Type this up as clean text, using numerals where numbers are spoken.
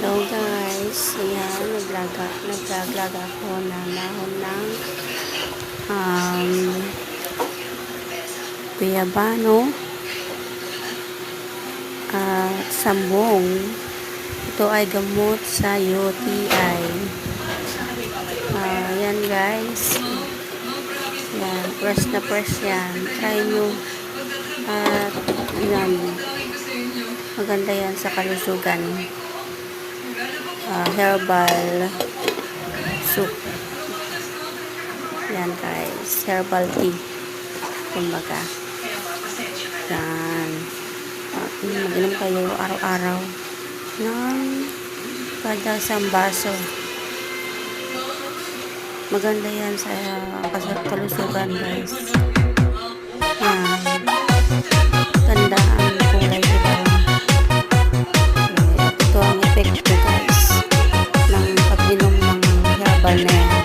Hello guys, ayan, naglalag ako na dahon ng guyabano at sambong. Ito ay gamot sa UTI. Ayan guys, ayan, fresh yan, try nyo at yan, maganda yan sa kalusugan. Herbal soup. Yan guys, herbal tea. Kumbaga. Yan. Mag-inom kayo araw-araw ng kada isang baso. Maganda yan sa kalusugan guys. Yan. Ganda ang kulay diba? Ito ang epekto guys ng pag-inom ng herbal na yan.